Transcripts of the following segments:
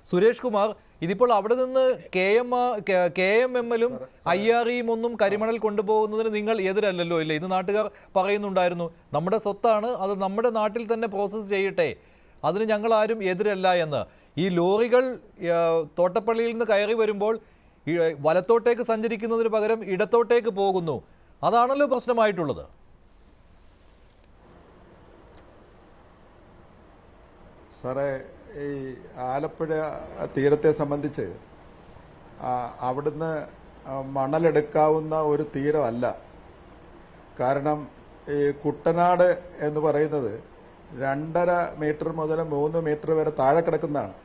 സുരേഷ് കുമാർ, ഇതിപ്പോൾ അവിടെ നിന്ന് KMML-ഉം IRE-യും ഒന്നും കരിമണൽ കൊണ്ടുപോകുന്നതിന് നിങ്ങൾ എതിരല്ലല്ലോ, ഇല്ലേ? ഇത് നാട്ടുകാർ പറയുന്നുണ്ടായിരുന്നു, നമ്മുടെ സ്വത്താണ്, അത് നമ്മുടെ നാട്ടിൽ തന്നെ പ്രോസസ്സ് ചെയ്യട്ടെ, അതിന് ഞങ്ങൾ ആരും എതിരല്ല എന്ന്. ഈ ലോറികൾ തോട്ടപ്പള്ളിയിൽ നിന്ന് കയറി വരുമ്പോൾ വലത്തോട്ടേക്ക് സഞ്ചരിക്കുന്നതിന് പകരം ഇടത്തോട്ടേക്ക് പോകുന്നു. അതാണല്ലോ പ്രശ്നമായിട്ടുള്ളത്. സാറേ, ഈ ആലപ്പുഴ തീരത്തെ സംബന്ധിച്ച് അവിടുന്ന് മണലെടുക്കാവുന്ന ഒരു തീരമല്ല. കാരണം ഈ കുട്ടനാട് എന്ന് പറയുന്നത് 2.5 മീറ്റർ മുതൽ 3 മീറ്റർ വരെ താഴെ കിടക്കുന്നതാണ്.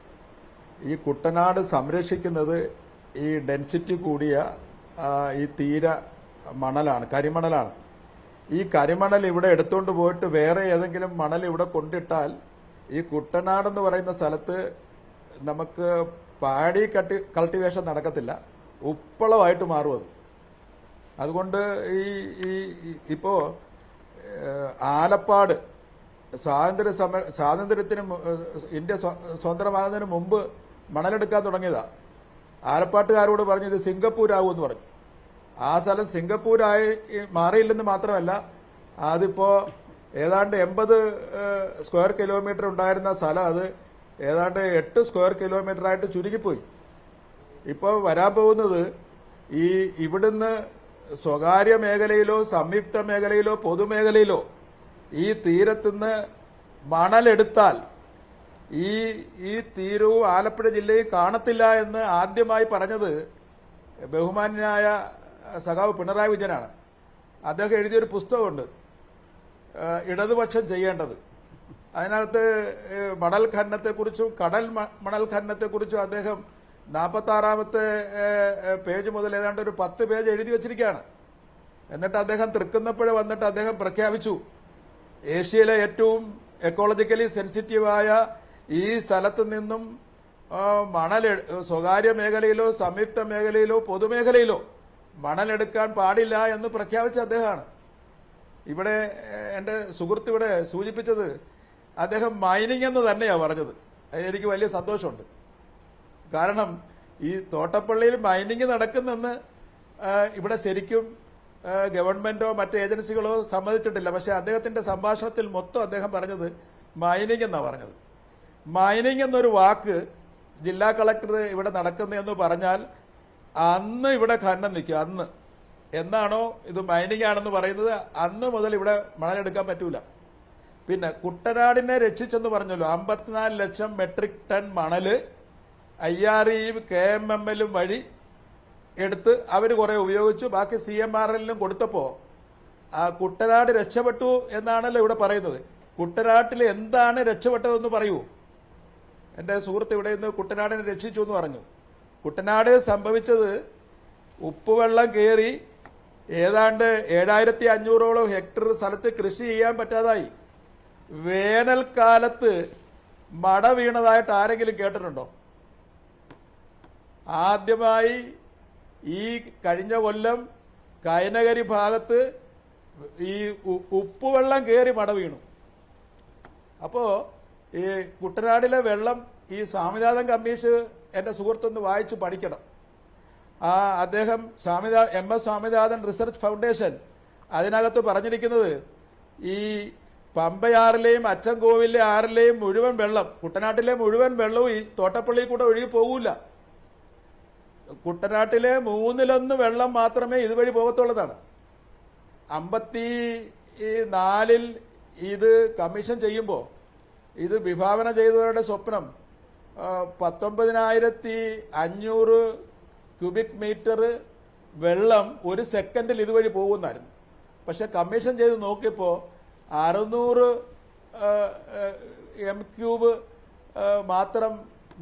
ഈ കുട്ടനാട് സംരക്ഷിക്കുന്നത് ഈ ഡെൻസിറ്റി കൂടിയ ഈ തീര മണലാണ്, കരിമണലാണ്. ഈ കരിമണൽ ഇവിടെ എടുത്തുകൊണ്ട് പോയിട്ട് വേറെ ഏതെങ്കിലും മണൽ ഇവിടെ കൊണ്ടിട്ടാൽ ഈ കുട്ടനാടെന്ന് പറയുന്ന സ്ഥലത്ത് നമുക്ക് പാടി കൾട്ടിവേഷൻ നടക്കത്തില്ല, ഉപ്പളമായിട്ട് മാറും അത്. അതുകൊണ്ട് ഇപ്പോ ആലപ്പാട് സ്വാതന്ത്ര്യത്തിന് ഇന്ത്യ സ്വതന്ത്രമാകുന്നതിന് മുമ്പ് മണലെടുക്കാൻ തുടങ്ങിയതാ. ആലപ്പാട്ടുകാരോട് പറഞ്ഞു ഇത് സിംഗപ്പൂരാകുമെന്ന് പറഞ്ഞു. ആ സ്ഥലം സിംഗപ്പൂരായി മാറിയില്ലെന്ന് മാത്രമല്ല, അതിപ്പോ ഏതാണ്ട് 80 സ്ക്വയർ കിലോമീറ്റർ ഉണ്ടായിരുന്ന സ്ഥലം അത് ഏതാണ്ട് 8 സ്ക്വയർ കിലോമീറ്റർ ആയിട്ട് ചുരുങ്ങിപ്പോയി. ഇപ്പോൾ വരാൻ പോകുന്നത് ഇവിടുന്ന് സ്വകാര്യ മേഖലയിലോ സംയുക്ത മേഖലയിലോ പൊതുമേഖലയിലോ ഈ തീരത്തുനിന്ന് മണലെടുത്താൽ ഈ തീരവും ആലപ്പുഴ ജില്ലയും കാണത്തില്ല എന്ന് ആദ്യമായി പറഞ്ഞത് ബഹുമാന്യനായ സഖാവ് പിണറായി വിജയനാണ്. അദ്ദേഹം എഴുതിയൊരു പുസ്തകമുണ്ട്, ഇടതുപക്ഷം ചെയ്യേണ്ടത്. അതിനകത്ത് മണൽ ഖനനത്തെക്കുറിച്ചും കടൽ മണൽ ഖനനത്തെക്കുറിച്ചും അദ്ദേഹം 46-ാമത്തെ പേജ് മുതൽ ഏതാണ്ട് ഒരു 10 പേജ് എഴുതി വച്ചിരിക്കുകയാണ്. എന്നിട്ട് അദ്ദേഹം തൃക്കുന്നപ്പുഴ വന്നിട്ട് അദ്ദേഹം പ്രഖ്യാപിച്ചു, ഏഷ്യയിലെ ഏറ്റവും എക്കോളജിക്കലി സെൻസിറ്റീവായ ഈ സ്ഥലത്ത് നിന്നും മണൽ സ്വകാര്യ മേഖലയിലോ സംയുക്ത മേഖലയിലോ പൊതുമേഖലയിലോ മണലെടുക്കാൻ പാടില്ല എന്ന് പ്രഖ്യാപിച്ച അദ്ദേഹമാണ്. ഇവിടെ എൻ്റെ സുഹൃത്ത് ഇവിടെ സൂചിപ്പിച്ചത് അദ്ദേഹം മൈനിങ് എന്ന് തന്നെയാണ് പറഞ്ഞത്. എനിക്ക് വലിയ സന്തോഷമുണ്ട്. കാരണം ഈ തോട്ടപ്പള്ളിയിൽ മൈനിങ് നടക്കുന്നെന്ന് ഇവിടെ ശരിക്കും ഗവൺമെന്റോ മറ്റ് ഏജൻസികളോ സമ്മതിച്ചിട്ടില്ല. പക്ഷെ അദ്ദേഹത്തിന്റെ സംഭാഷണത്തിൽ മൊത്തം അദ്ദേഹം പറഞ്ഞത് മൈനിങ് എന്നാണ് പറഞ്ഞത്. മൈനിങ് എന്നൊരു വാക്ക് ജില്ലാ കളക്ടർ ഇവിടെ നടക്കുന്നതെന്ന് പറഞ്ഞാൽ അന്ന് ഇവിടെ ഖനനം നിൽക്കും. അന്ന് എന്നാണോ ഇത് മൈനിങ് ആണെന്ന് പറയുന്നത് അന്ന് മുതൽ ഇവിടെ മണലെടുക്കാൻ പറ്റൂല. പിന്നെ കുട്ടനാടിനെ രക്ഷിച്ചെന്ന് പറഞ്ഞല്ലോ, 54 ലക്ഷം മെട്രിക് ടൺ മണല് IRE-യും KMML-ഉം വഴി എടുത്ത് അവർ കുറെ ഉപയോഗിച്ചു, ബാക്കി CMRL-നും കൊടുത്തപ്പോ കുട്ടനാട് രക്ഷപ്പെട്ടു എന്നാണല്ലോ ഇവിടെ പറയുന്നത്. കുട്ടനാട്ടിൽ എന്താണ് രക്ഷപ്പെട്ടതെന്ന് പറയൂ. എന്റെ സുഹൃത്ത് ഇവിടെ നിന്ന് കുട്ടനാടിനെ രക്ഷിച്ചു എന്ന് പറഞ്ഞു. കുട്ടനാട് സംഭവിച്ചത് ഉപ്പുവെള്ളം കയറി ഏതാണ്ട് 7500ഓളം ഹെക്ടർ സ്ഥലത്ത് കൃഷി ചെയ്യാൻ പറ്റാതായി. വേനൽക്കാലത്ത് മട വീണതായിട്ട് ആരെങ്കിലും കേട്ടിട്ടുണ്ടോ? ആദ്യമായി ഈ കഴിഞ്ഞ കൊല്ലം കൈനകരി ഭാഗത്ത് ഈ ഉപ്പുവെള്ളം കയറി മട വീണു. അപ്പോ ഈ കുട്ടനാടിലെ വെള്ളം ഈ സ്വാമിനാഥൻ കമ്മീഷൻ എന്റെ സുഹൃത്തൊന്ന് വായിച്ച് പഠിക്കണം. അദ്ദേഹം MS സ്വാമിനാഥൻ റിസർച്ച് ഫൗണ്ടേഷൻ അതിനകത്ത് പറഞ്ഞിരിക്കുന്നത് ഈ പമ്പയാറിലെയും അച്ചൻകോവിലെ ആറിലെയും മുഴുവൻ വെള്ളം, കുട്ടനാട്ടിലെ മുഴുവൻ വെള്ളവും ഈ തോട്ടപ്പള്ളിയിൽ കൂടെ ഒഴുകി പോകൂല. കുട്ടനാട്ടിലെ 1/3 വെള്ളം മാത്രമേ ഇതുവഴി പോകത്തുള്ളതാണ്. 54-ൽ ഇത് കമ്മീഷൻ ചെയ്യുമ്പോൾ ഇത് വിഭാവന ചെയ്തവരുടെ സ്വപ്നം 19,500 ക്യൂബിക് മീറ്റർ വെള്ളം ഒരു സെക്കൻഡിൽ ഇതുവഴി പോകുന്നായിരുന്നു. പക്ഷെ കമ്മീഷൻ ചെയ്ത് നോക്കിയപ്പോൾ 600 m³ മാത്രം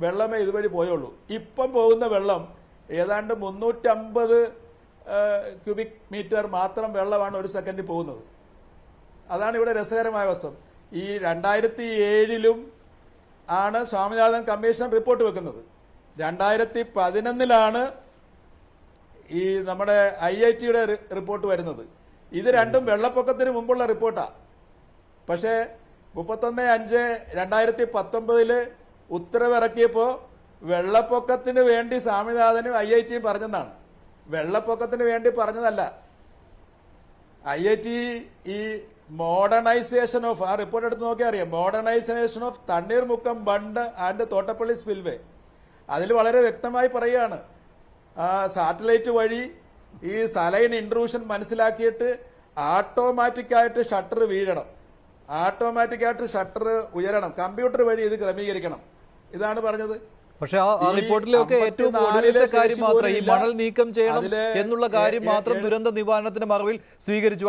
വെള്ളമേ ഇതുവഴി പോയുള്ളൂ. ഇപ്പം പോകുന്ന വെള്ളം ഏതാണ്ട് 350 ക്യൂബിക് മീറ്റർ മാത്രം വെള്ളമാണ് ഒരു സെക്കൻഡിൽ പോകുന്നത്. അതാണ് ഇവിടെ രസകരമായ വസ്തു. ഈ 2007-ലും ആണ് സ്വാമിനാഥൻ കമ്മീഷൻ റിപ്പോർട്ട് വെക്കുന്നത്. 2011-ലാണ് ഈ നമ്മുടെ IIT-യുടെ റിപ്പോർട്ട് വരുന്നത്. ഇത് രണ്ടും വെള്ളപ്പൊക്കത്തിന് മുമ്പുള്ള റിപ്പോർട്ടാണ്. പക്ഷേ 31/5/2019 ഉത്തരവിറക്കിയപ്പോൾ വെള്ളപ്പൊക്കത്തിന് വേണ്ടി സ്വാമിനാഥനും IIT പറഞ്ഞെന്നാണ്. വെള്ളപ്പൊക്കത്തിന് വേണ്ടി പറഞ്ഞതല്ല. IIT ഈ മോഡേണൈസേഷൻ ഓഫ്, ആ റിപ്പോർട്ട് എടുത്ത് നോക്കിയാൽ അറിയാം, modernisation of Thanneermukkom bund and Thottappally spillway, അതിൽ വളരെ വ്യക്തമായി പറയുകയാണ് സാറ്റലൈറ്റ് വഴി ഈ സലൈൻ ഇൻട്രൂഷൻ മനസ്സിലാക്കിയിട്ട് ഓട്ടോമാറ്റിക്കായിട്ട് ഷട്ടർ വീഴണം, ഓട്ടോമാറ്റിക്കായിട്ട് ഷട്ടർ ഉയരണം, കമ്പ്യൂട്ടർ വഴി ഇത് ക്രമീകരിക്കണം. ഇതാണ് പറഞ്ഞത്. പക്ഷെ ആ റിപ്പോർട്ടിലൊക്കെ ഏറ്റവും ഒടുവിലത്തെ കാര്യം മാത്രം ഈ മണൽ നീക്കം ചെയ്യണം എന്നുള്ള കാര്യം മാത്രം ദുരന്ത നിവാരണത്തിന്റെ മറവിൽ സ്വീകരിച്ചു.